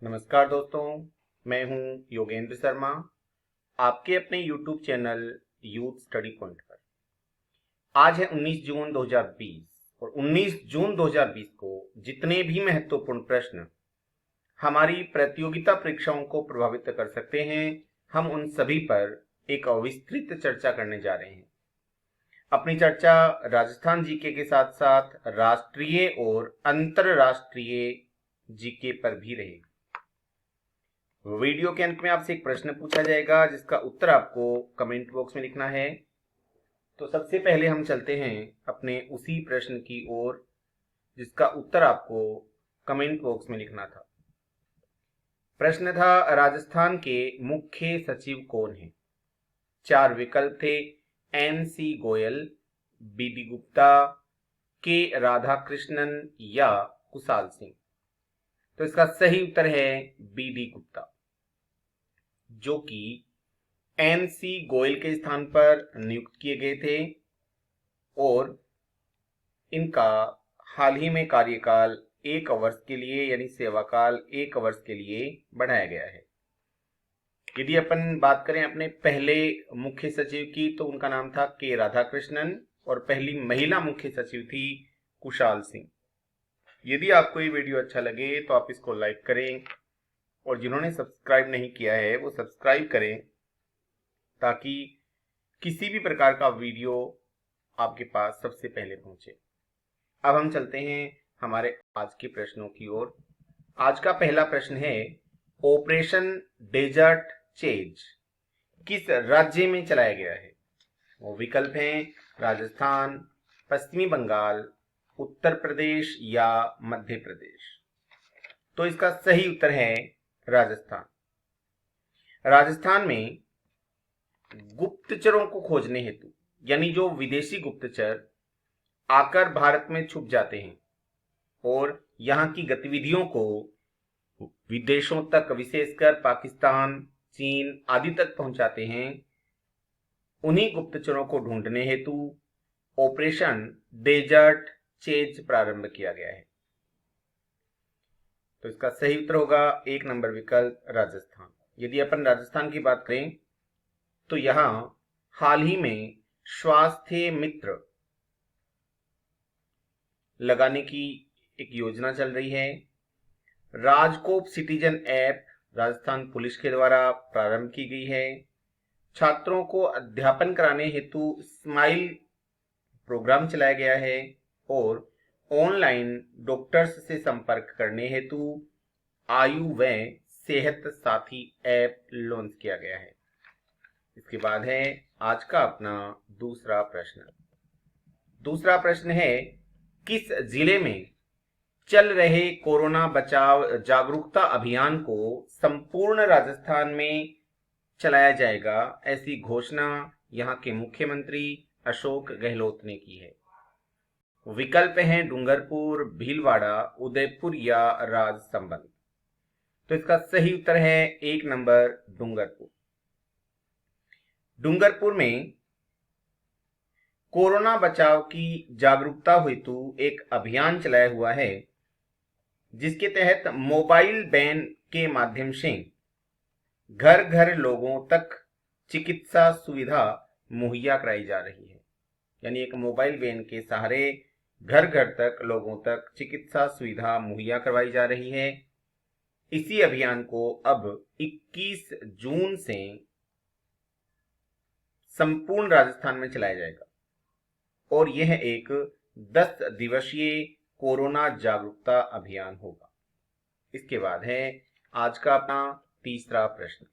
नमस्कार दोस्तों, मैं हूं योगेंद्र शर्मा, आपके अपने YouTube channel youth study point पर। आज है 19 जून 2020 और 19 जून 2020 को जितने भी महत्वपूर्ण प्रश्न हमारी प्रतियोगिता परीक्षाओं को प्रभावित कर सकते हैं, हम उन सभी पर एक विस्तृत चर्चा करने जा रहे हैं। अपनी चर्चा राजस्थान जीके के साथ साथ राष्ट्रीय और अंतरराष्ट्रीय जीके पर भी रहेगी। वीडियो के अंत में आपसे एक प्रश्न पूछा जाएगा जिसका उत्तर आपको कमेंट बॉक्स में लिखना है। तो सबसे पहले हम चलते हैं अपने उसी प्रश्न की ओर जिसका उत्तर आपको कमेंट बॉक्स में लिखना था। प्रश्न था, राजस्थान के मुख्य सचिव कौन हैं? 4 विकल्प थे, NC गोयल, BD गुप्ता, के राधाकृष्णन या कुशाल सिंह। तो इसका सही उत्तर है BD गुप्ता, जो कि NC गोयल के स्थान पर नियुक्त किए गए थे और इनका हाल ही में कार्यकाल 1 वर्ष के लिए यानी सेवाकाल 1 वर्ष के लिए बढ़ाया गया है। यदि अपन बात करें अपने पहले मुख्य सचिव की तो उनका नाम था के राधाकृष्णन और पहली महिला मुख्य सचिव थी कुशाल सिंह। यदि आपको ये वीडियो अच्छा लगे तो आप इसको लाइक करें और जिन्होंने सब्सक्राइब नहीं किया है वो सब्सक्राइब करें ताकि किसी भी प्रकार का वीडियो आपके पास सबसे पहले पहुंचे। अब हम चलते हैं हमारे आज के प्रश्नों की ओर। आज का पहला प्रश्न है, ऑपरेशन डेजर्ट चेज किस राज्य में चलाया गया है? वो विकल्प हैं राजस्थान, पश्चिमी बंगाल, उत्तर प्रदेश या मध्य प्रदेश। तो इसका सही उत्तर है राजस्थान। राजस्थान में गुप्तचरों को खोजने हेतु यानी जो विदेशी गुप्तचर आकर भारत में छुप जाते हैं और यहां की गतिविधियों को विदेशों तक, विशेषकर पाकिस्तान, चीन आदि तक पहुंचाते हैं, उन्हीं गुप्तचरों को ढूंढने हेतु ऑपरेशन डेजर्ट चेज प्रारंभ किया गया है। तो इसका सही उत्तर होगा 1 नंबर विकल्प राजस्थान। यदि अपन राजस्थान की बात करें तो यहां हाल ही में स्वास्थ्य मित्र लगाने की एक योजना चल रही है। RajCop citizen app Rajasthan police के द्वारा प्रारंभ की गई है। छात्रों को अध्यापन कराने हेतु स्माइल प्रोग्राम चलाया गया है और ऑनलाइन डॉक्टर्स से संपर्क करने हेतु आयु व सेहत साथी ऐप लॉन्च किया गया है। इसके बाद है आज का अपना दूसरा प्रश्न। दूसरा प्रश्न है, किस जिले में चल रहे कोरोना बचाव जागरूकता अभियान को संपूर्ण राजस्थान में चलाया जाएगा, ऐसी घोषणा यहां के मुख्यमंत्री अशोक गहलोत ने की है? विकल्प हैं डूंगरपुर, भीलवाड़ा, उदयपुर या राजसमंद। तो इसका सही उत्तर है 1 नंबर डूंगरपुर। डूंगरपुर में कोरोना बचाव की जागरूकता हेतु एक अभियान चलाया हुआ है जिसके तहत मोबाइल वैन के माध्यम से घर घर लोगों तक चिकित्सा सुविधा मुहैया कराई जा रही है। यानी एक मोबाइल वैन के सहारे घर घर तक लोगों तक चिकित्सा सुविधा मुहैया करवाई जा रही है। इसी अभियान को अब 21 जून से संपूर्ण राजस्थान में चलाया जाएगा और यह एक 10 दिवसीय कोरोना जागरूकता अभियान होगा। इसके बाद है आज का अपना तीसरा प्रश्न।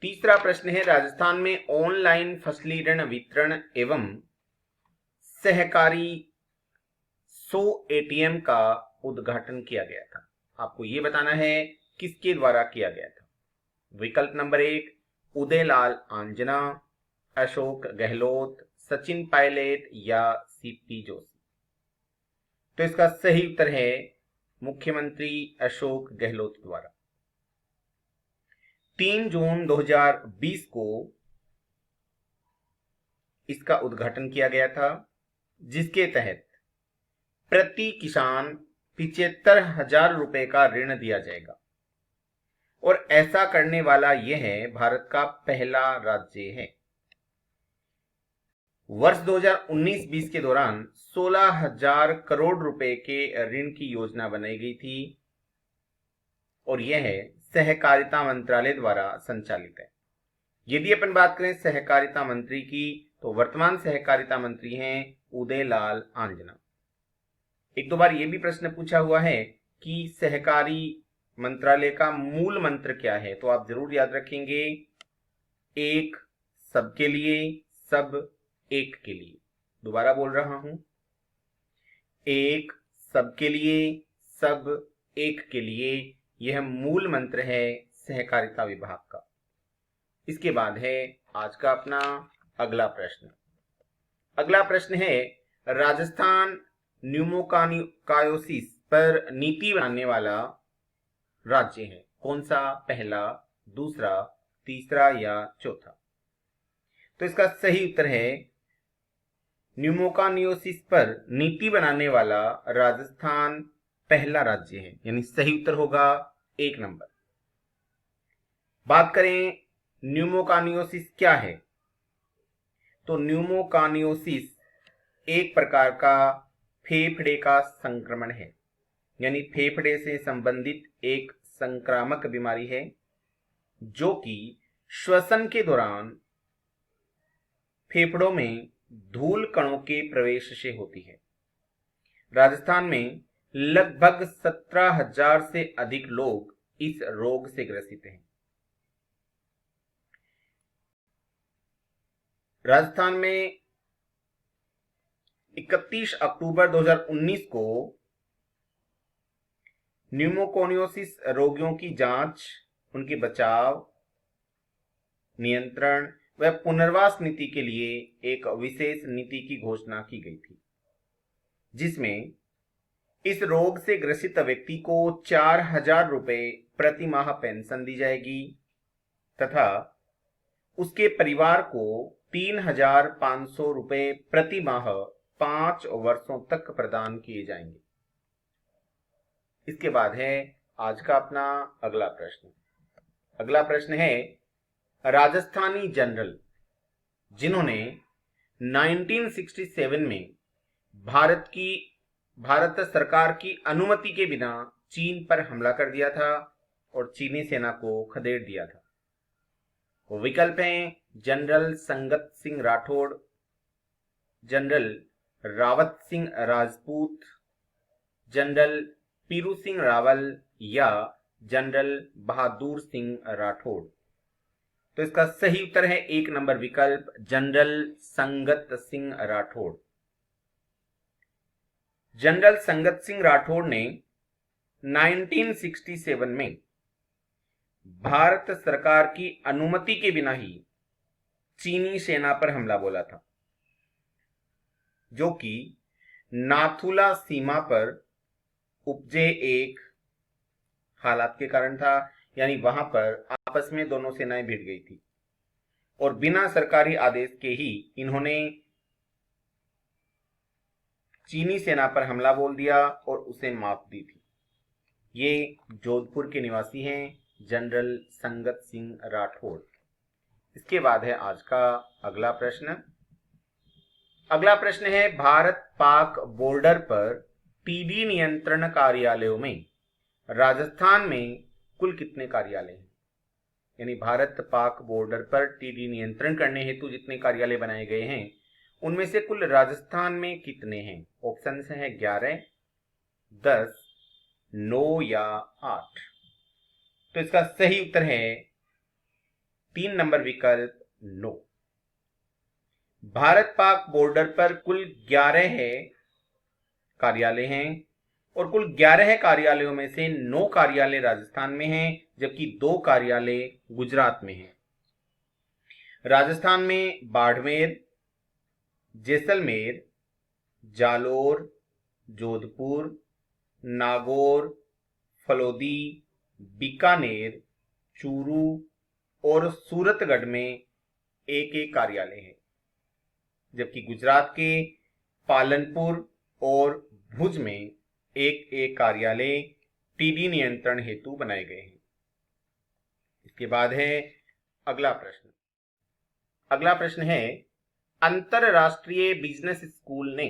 तीसरा प्रश्न है, राजस्थान में ऑनलाइन फसली ऋण वितरण एवं सहकारी 100 ATM का उद्घाटन किया गया था। आपको यह बताना है किसके द्वारा किया गया था। विकल्प नंबर 1 उदयलाल आंजना, अशोक गहलोत, सचिन पायलट या CP जोशी। तो इसका सही उत्तर है मुख्यमंत्री अशोक गहलोत द्वारा। 3 जून 2020 को इसका उद्घाटन किया गया था जिसके तहत प्रति किसान 75,000 रुपए का ऋण दिया जाएगा और ऐसा करने वाला यह है भारत का पहला राज्य है। वर्ष 2019-20 के दौरान 16,000 करोड़ रुपए के ऋण की योजना बनाई गई थी और यह सहकारिता मंत्रालय द्वारा संचालित है। यदि अपन बात करें सहकारिता मंत्री की, तो वर्तमान सहकारिता मंत्री हैं उदयलाल आंजना। एक दो बार यह भी प्रश्न पूछा हुआ है कि सहकारी मंत्रालय का मूल मंत्र क्या है, तो आप जरूर याद रखेंगे, एक सबके लिए, सब एक के लिए। दोबारा बोल रहा हूं, एक सबके लिए, सब एक के लिए, यह मूल मंत्र है सहकारिता विभाग का। इसके बाद है आज का अपना अगला प्रश्न। अगला प्रश्न है, राजस्थान न्यूमोकायोसिस पर नीति बनाने वाला राज्य है कौन सा? पहला, दूसरा, तीसरा या चौथा? तो इसका सही उत्तर है न्यूमोकानियोसिस पर नीति बनाने वाला राजस्थान पहला राज्य है, यानी सही उत्तर होगा 1 नंबर। बात करें न्यूमोकानियोसिस क्या है, तो न्यूमोकानियोसिस एक प्रकार का फेफड़े का संक्रमण है, यानी फेफड़े से संबंधित एक संक्रामक बीमारी है जो कि श्वसन के दौरान फेफड़ों में धूल कणों के प्रवेश से होती है। राजस्थान में लगभग 17,000 से अधिक लोग इस रोग से ग्रसित हैं। राजस्थान में 31 अक्टूबर 2019 को न्यूमोकोनियोसिस रोगियों की जांच, उनके बचाव, नियंत्रण व पुनर्वास नीति के लिए एक विशेष नीति की घोषणा की गई थी, जिसमें इस रोग से ग्रसित व्यक्ति को 4,000 रुपए प्रति माह पेंशन दी जाएगी तथा उसके परिवार को 3,500 रुपए प्रति माह 5 वर्षों तक प्रदान किए जाएंगे। इसके बाद है आज का अपना अगला प्रश्न। अगला प्रश्न है, राजस्थानी जनरल जिन्होंने 1967 में भारत सरकार की अनुमति के बिना चीन पर हमला कर दिया था और चीनी सेना को खदेड़ दिया था, वो विकल्प हैं जनरल संगत सिंह राठौड़, जनरल रावत सिंह राजपूत, जनरल पीरू सिंह रावल या जनरल बहादुर सिंह राठौड़। तो इसका सही उत्तर है 1 नंबर विकल्प, जनरल संगत सिंह राठौड़। जनरल संगत सिंह राठौड़ ने 1967 में भारत सरकार की अनुमति के बिना ही चीनी सेना पर हमला बोला था, जो कि नाथुला सीमा पर उपजे एक हालात के कारण था, यानी वहां पर आपस में दोनों सेनाएं भिड़ गई थी और बिना सरकारी आदेश के ही इन्होंने चीनी सेना पर हमला बोल दिया और उसे मात दी थी। ये जोधपुर के निवासी हैं जनरल संगत सिंह राठौड़। इसके बाद है आज का अगला प्रश्न। अगला प्रश्न है, भारत पाक बॉर्डर पर टीडी नियंत्रण कार्यालयों में राजस्थान में कुल कितने कार्यालय हैं? यानी भारत पाक बॉर्डर पर टीडी नियंत्रण करने हेतु जितने कार्यालय बनाए गए हैं उनमें से कुल राजस्थान में कितने हैं? ऑप्शन है 11, 10, 9 या 8। तो इसका सही उत्तर है 3 नंबर विकल्प 9। भारत पाक बॉर्डर पर कुल 11 कार्यालय हैं और कुल 11 कार्यालयों में से 9 कार्यालय राजस्थान में हैं, जबकि 2 कार्यालय गुजरात में हैं। राजस्थान में बाड़मेर, जैसलमेर, जालोर, जोधपुर, नागौर, फलोदी, बीकानेर, चूरू और सूरतगढ़ में एक कार्यालय है, जबकि गुजरात के पालनपुर और भुज में एक कार्यालय टीडी नियंत्रण हेतु बनाए गए हैं। इसके बाद है अगला प्रश्न। अगला प्रश्न है, अंतरराष्ट्रीय बिजनेस स्कूल ने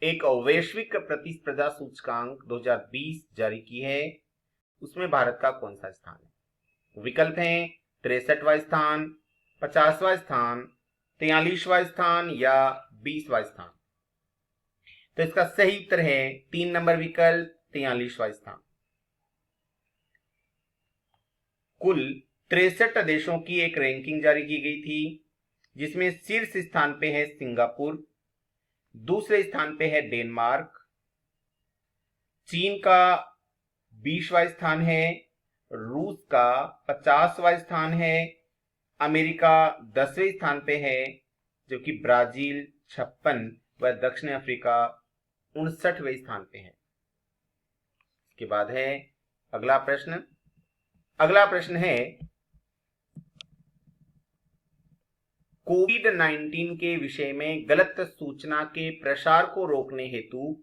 एक वैश्विक प्रतिस्पर्धा सूचकांक 2020 जारी की है, उसमें भारत का कौन सा स्थान है? विकल्प हैं 63वां स्थान, 50वां स्थान, 43वां स्थान या 20वां स्थान। तो इसका सही उत्तर है 3 नंबर विकल्प, 43वां स्थान। कुल 63 देशों की एक रैंकिंग जारी की गई थी, जिसमें शीर्ष स्थान पे है सिंगापुर, दूसरे स्थान पे है डेनमार्क, चीन का 20वां स्थान है, रूस का 50वां स्थान है, अमेरिका 10वें स्थान पे है, जबकि ब्राजील 56 व दक्षिण अफ्रीका 59वें स्थान पे है। इसके बाद है अगला प्रश्न। अगला प्रश्न है, कोविड-19 के विषय में गलत सूचना के प्रसार को रोकने हेतु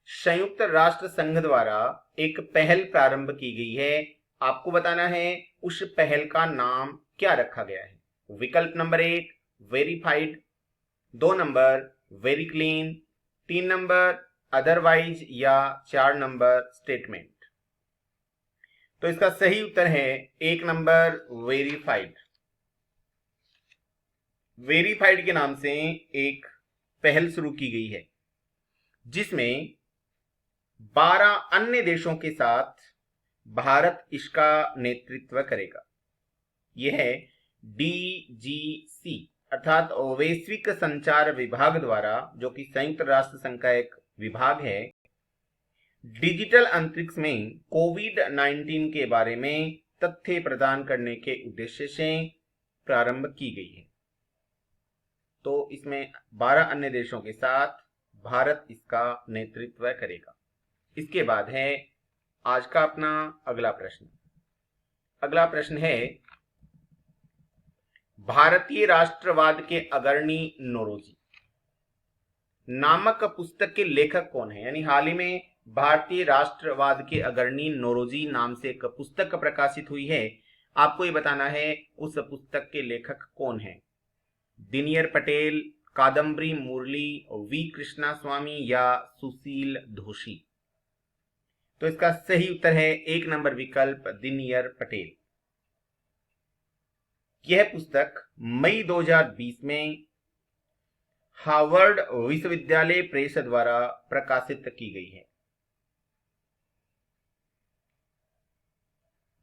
संयुक्त राष्ट्र संघ द्वारा एक पहल प्रारंभ की गई है। आपको बताना है उस पहल का नाम क्या रखा गया है। विकल्प number 1 verified, 2 number very clean, 3 number otherwise या 4 नंबर स्टेटमेंट। तो इसका सही उत्तर है 1 नंबर वेरीफाइड। वेरीफाइड के नाम से एक पहल शुरू की गई है, जिसमें 12 अन्य देशों के साथ भारत इसका नेतृत्व करेगा। यह है DGC अर्थात वैश्विक संचार विभाग द्वारा, जो कि संयुक्त राष्ट्र संघ का एक विभाग है, डिजिटल अंतरिक्ष में कोविड-19 के बारे में तथ्य प्रदान करने के उद्देश्य से प्रारंभ की गई है। तो इसमें 12 अन्य देशों के साथ भारत इसका नेतृत्व करेगा। इसके बाद है आज का अपना अगला प्रश्न। अगला प्रश्न है, भारतीय राष्ट्रवाद के अग्रणी नौरोजी नामक पुस्तक के लेखक कौन है? यानी हाल ही में भारतीय राष्ट्रवाद के अग्रणी नौरोजी नाम से एक पुस्तक प्रकाशित हुई है। आपको ये बताना है उस पुस्तक के लेखक कौन है। दिनकर पटेल, कादम्बरी मुरली, वी कृष्णा स्वामी या सुशील दोषी। तो इसका सही उत्तर है 1 नंबर विकल्प दिनकर पटेल। यह पुस्तक मई 2020 में हार्वर्ड विश्वविद्यालय प्रेस द्वारा प्रकाशित की गई है।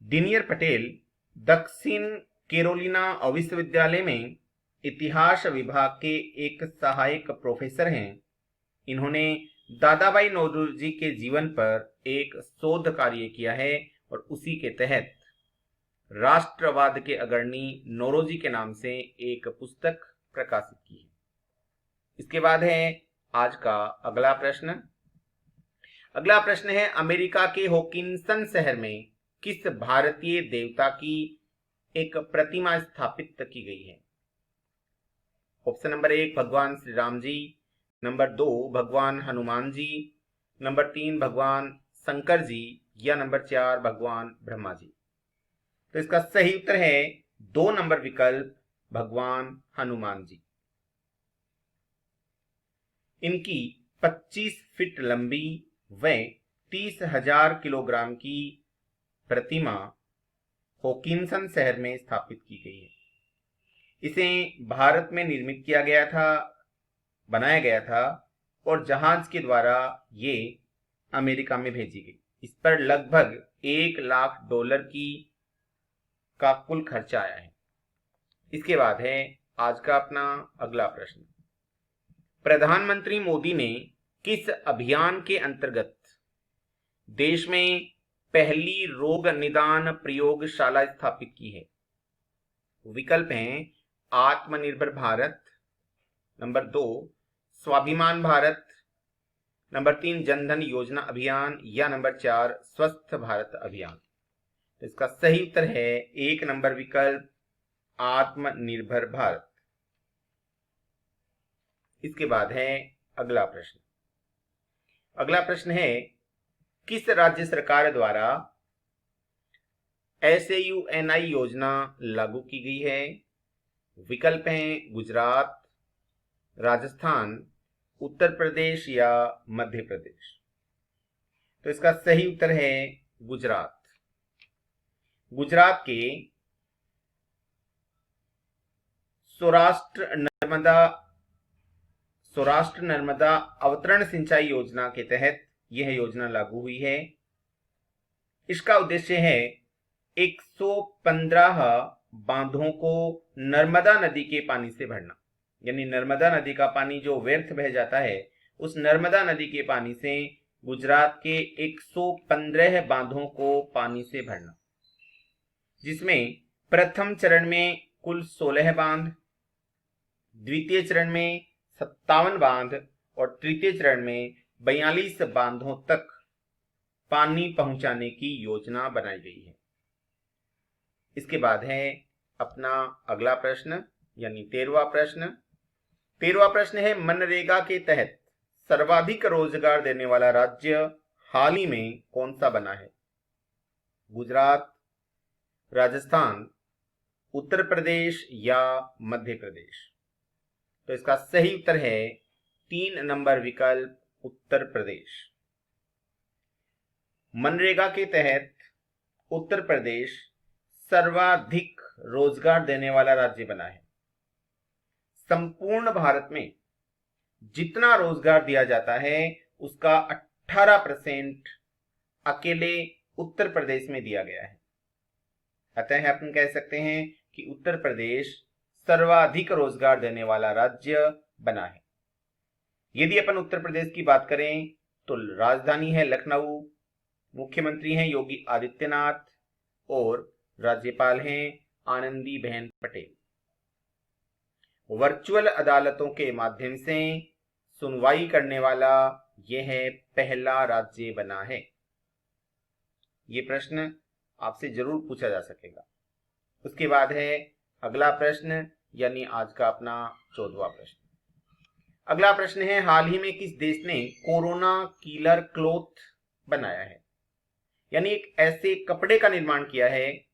दिनकर पटेल दक्षिण कैरोलिना विश्वविद्यालय में इतिहास विभाग के एक सहायक प्रोफेसर हैं। इन्होंने दादाभाई नौरोजी के जीवन पर एक शोध कार्य किया है और उसी के तहत राष्ट्रवाद के अग्रणी नौरोजी के नाम से एक पुस्तक प्रकाशित की है। इसके बाद है आज का अगला प्रश्न। अगला प्रश्न है, अमेरिका के हॉकिंसन शहर में किस भारतीय देवता की एक प्रतिमा स्थापित की गई है? ऑप्शन नंबर 1 भगवान श्री राम जी, नंबर 2 भगवान हनुमान जी, नंबर 3 भगवान शंकर जी या नंबर 4 भगवान ब्रह्मा जी। तो इसका सही उत्तर है 2 नंबर विकल्प भगवान हनुमान जी। इनकी 25 फीट लंबी व 30,000 किलोग्राम की प्रतिमा हॉकिंसन शहर में स्थापित की गई है। इसे भारत में निर्मित किया गया था, बनाया गया था और जहाज के द्वारा ये अमेरिका में भेजी गई। इस पर लगभग $1 लाख का कुल खर्चा आया है। इसके बाद है आज का अपना अगला प्रश्न। प्रधानमंत्री मोदी ने किस अभियान के अंतर्गत देश में पहली रोग निदान प्रयोगशाला स्थापित की है? विकल्प हैं आत्मनिर्भर भारत, नंबर 2 स्वाभिमान भारत, नंबर 3 जनधन योजना अभियान या नंबर 4 स्वस्थ भारत अभियान। तो इसका सही उत्तर है 1 नंबर विकल्प आत्मनिर्भर भारत। इसके बाद है अगला प्रश्न। अगला प्रश्न है, किस राज्य सरकार द्वारा SAUNI योजना लागू की गई है? विकल्प हैं गुजरात, राजस्थान, उत्तर प्रदेश या मध्य प्रदेश। तो इसका सही उत्तर है गुजरात। गुजरात के सौराष्ट्र नर्मदा अवतरण सिंचाई योजना के तहत यह योजना लागू हुई है। इसका उद्देश्य है 115 बांधों को नर्मदा नदी के पानी से भरना, यानी नर्मदा नदी का पानी जो व्यर्थ बह जाता है, उस नर्मदा नदी के पानी से गुजरात के 115 बांधों को पानी से भरना, जिसमें प्रथम चरण में कुल 16 बांध, द्वितीय चरण में 57 बांध और तृतीय चरण में 42 बांधों तक पानी पहुंचाने की योजना बनाई गई है। इसके बाद है अपना अगला प्रश्न, यानी 13वां प्रश्न। 13वां प्रश्न है, मनरेगा के तहत सर्वाधिक रोजगार देने वाला राज्य हाल ही में कौन सा बना है? गुजरात, राजस्थान, उत्तर प्रदेश या मध्य प्रदेश? तो इसका सही उत्तर है 3 नंबर विकल्प, उत्तर प्रदेश। मनरेगा के तहत उत्तर प्रदेश सर्वाधिक रोजगार देने वाला राज्य बना है। संपूर्ण भारत में जितना रोजगार दिया जाता है उसका 18% अकेले उत्तर प्रदेश में दिया गया है। अतः अपन कह सकते हैं कि उत्तर प्रदेश सर्वाधिक रोजगार देने वाला राज्य बना है। यदि अपन उत्तर प्रदेश की बात करें तो राजधानी है लखनऊ, मुख्यमंत्री हैं योगी आदित्यनाथ और राज्यपाल हैं आनंदीबेन पटेल। वर्चुअल अदालतों के माध्यम से सुनवाई करने वाला यह पहला राज्य बना है। ये प्रश्न आपसे जरूर पूछा जा सकेगा। उसके बाद है अगला प्रश्न, यानी आज का अपना 14वां प्रश्न। अगला प्रश्न है, हाल ही में किस देश ने कोरोना किलर क्लॉथ बनाया है? यानी एक ऐसे कपड़े का निर्माण किया है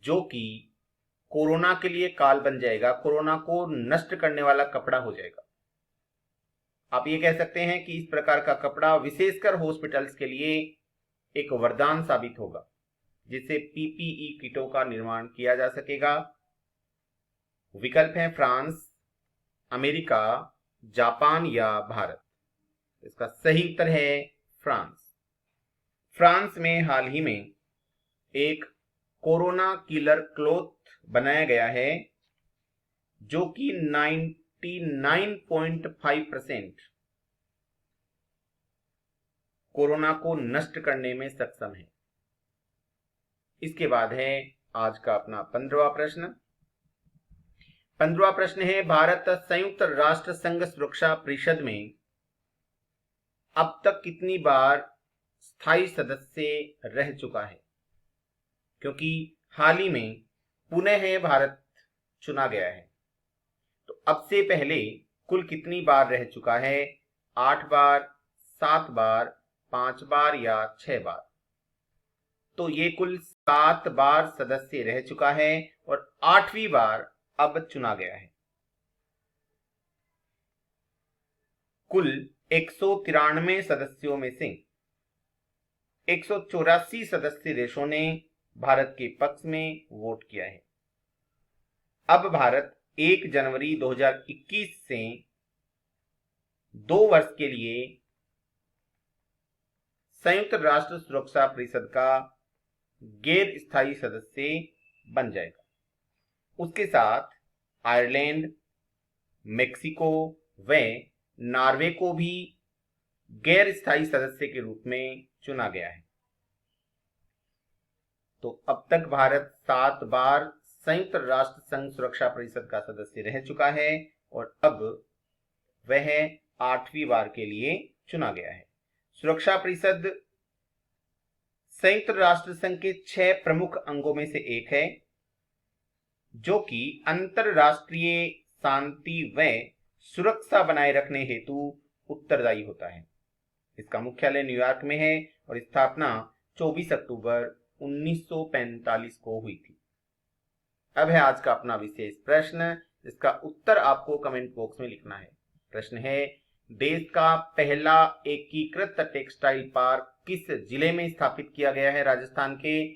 जो कि कोरोना के लिए काल बन जाएगा, कोरोना को नष्ट करने वाला कपड़ा हो जाएगा। आप ये कह सकते हैं कि इस प्रकार का कपड़ा विशेषकर हॉस्पिटल्स के लिए एक वरदान साबित होगा, जिससे PPE किटों का निर्माण किया जा सकेगा। विकल्प हैं फ्रांस, अमेरिका, जापान या भारत। इसका सही उत्तर है फ्रांस। फ्रांस में हाल ही में एक कोरोना किलर क्लॉथ बनाया गया है जो कि 99.5% कोरोना को नष्ट करने में सक्षम है। इसके बाद है आज का अपना 15वां प्रश्न। 15वां प्रश्न है, भारत संयुक्त राष्ट्र संघ सुरक्षा परिषद में अब तक कितनी बार स्थायी सदस्य रह चुका है? क्योंकि हाल ही में पुनः भारत चुना गया है, तो अब से पहले कुल कितनी बार रह चुका है? 8 बार, 7 बार, 5 बार या 6 बार? तो ये कुल 7 बार सदस्य रह चुका है और 8वीं बार अब चुना गया है। कुल 193 सदस्यों में से 184 सदस्य देशों ने भारत के पक्ष में वोट किया है। अब भारत 1 जनवरी 2021 से 2 वर्ष के लिए संयुक्त राष्ट्र सुरक्षा परिषद का गैर स्थायी सदस्य बन जाएगा। उसके साथ आयरलैंड, मेक्सिको व नॉर्वे को भी गैर स्थायी सदस्य के रूप में चुना गया है। तो अब तक भारत 7 बार संयुक्त राष्ट्र संघ सुरक्षा परिषद का सदस्य रह चुका है और अब वह 8वीं बार के लिए चुना गया है। सुरक्षा परिषद संयुक्त राष्ट्र संघ के 6 प्रमुख अंगों में से एक है, जो कि अंतरराष्ट्रीय शांति व सुरक्षा बनाए रखने हेतु उत्तरदायी होता है। इसका मुख्यालय न्यूयॉर्क में है और स्थापना 24 अक्टूबर 1945 को हुई थी। अब है आज का अपना विशेष प्रश्न, जिसका उत्तर आपको कमेंट बॉक्स में लिखना है। प्रश्न है, देश का पहला एकीकृत टेक्सटाइल पार्क किस जिले में स्थापित किया गया है राजस्थान के?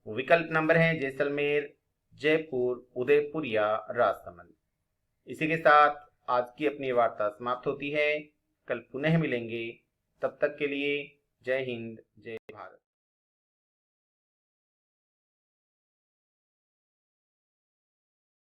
विकल्प नंबर है जैसलमेर, जयपुर, उदयपुर या राजसमंद। इसी के साथ आज की अपनी वार्ता समाप्त होती है। कल पुनः मिलेंगे, तब तक के लिए जय हिंद, जय भारत।